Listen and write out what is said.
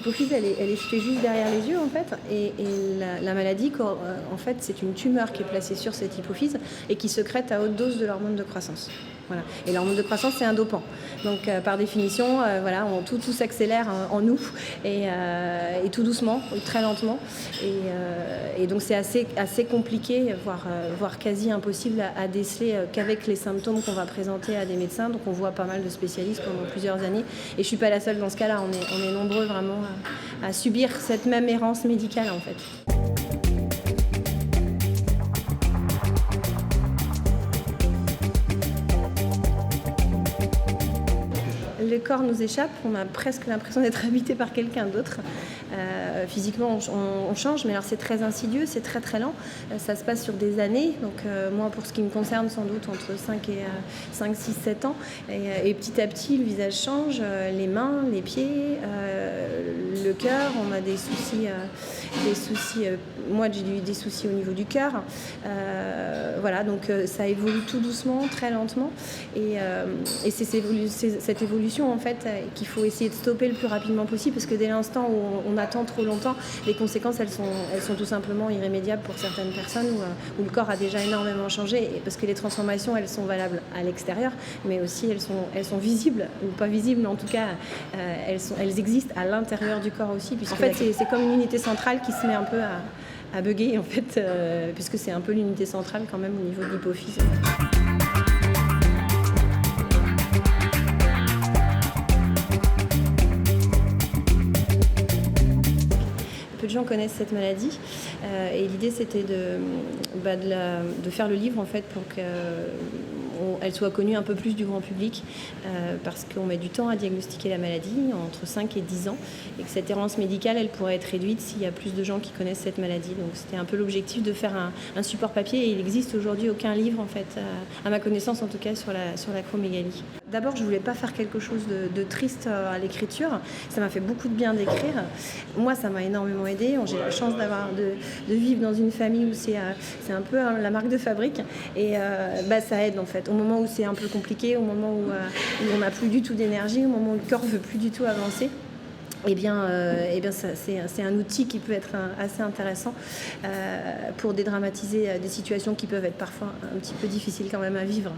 l'hypophyse, elle est située juste derrière les yeux en fait, et la maladie, en fait, c'est une tumeur qui est placée sur cette hypophyse et qui sécrète à haute dose de l'hormone de croissance. Voilà. Et l'hormone de croissance, c'est un dopant. Donc, par définition, voilà, tout s'accélère en nous et tout doucement, très lentement. Et donc, c'est assez compliqué, voire quasi impossible à déceler qu'avec les symptômes qu'on va présenter à des médecins. Donc, on voit pas mal de spécialistes pendant plusieurs années. Et je suis pas la seule dans ce cas-là. On est nombreux vraiment à subir cette même errance médicale, en fait. Le corps nous échappe, on a presque l'impression d'être habité par quelqu'un d'autre. Physiquement, on change, mais alors c'est très insidieux, c'est très très lent. Ça se passe sur des années, donc moi pour ce qui me concerne, sans doute entre 5, 6, 7 ans. Et petit à petit, le visage change, les mains, les pieds, le cœur, on a des soucis. Moi j'ai eu des soucis au niveau du cœur. Voilà, donc ça évolue tout doucement, très lentement. Et c'est cette évolution en fait qu'il faut essayer de stopper le plus rapidement possible, parce que dès l'instant où on attend trop longtemps, les conséquences elles sont tout simplement irrémédiables pour certaines personnes où le corps a déjà énormément changé, parce que les transformations elles sont valables à l'extérieur, mais aussi elles sont visibles ou pas visibles, mais en tout cas elles existent à l'intérieur du corps aussi, puisque en fait c'est comme une unité centrale qui se met un peu à bugger en fait, puisque c'est un peu l'unité centrale quand même au niveau de l'hypophyse. Peu de gens connaissent cette maladie et l'idée c'était de faire le livre en fait pour qu'elle soit connue un peu plus du grand public, parce qu'on met du temps à diagnostiquer la maladie, entre 5 et 10 ans, et que cette errance médicale elle pourrait être réduite s'il y a plus de gens qui connaissent cette maladie. Donc c'était un peu l'objectif de faire un support papier, et il n'existe aujourd'hui aucun livre en fait, à ma connaissance en tout cas, sur l'acromégalie. D'abord je voulais pas faire quelque chose de triste à l'écriture, ça m'a fait beaucoup de bien d'écrire. Moi ça m'a énormément aidé, j'ai la chance de vivre dans une famille où c'est un peu la marque de fabrique, et ça aide en fait. Au moment où c'est un peu compliqué, au moment où on n'a plus du tout d'énergie, au moment où le corps veut plus du tout avancer, c'est un outil qui peut être assez intéressant pour dédramatiser des situations qui peuvent être parfois un petit peu difficiles quand même à vivre.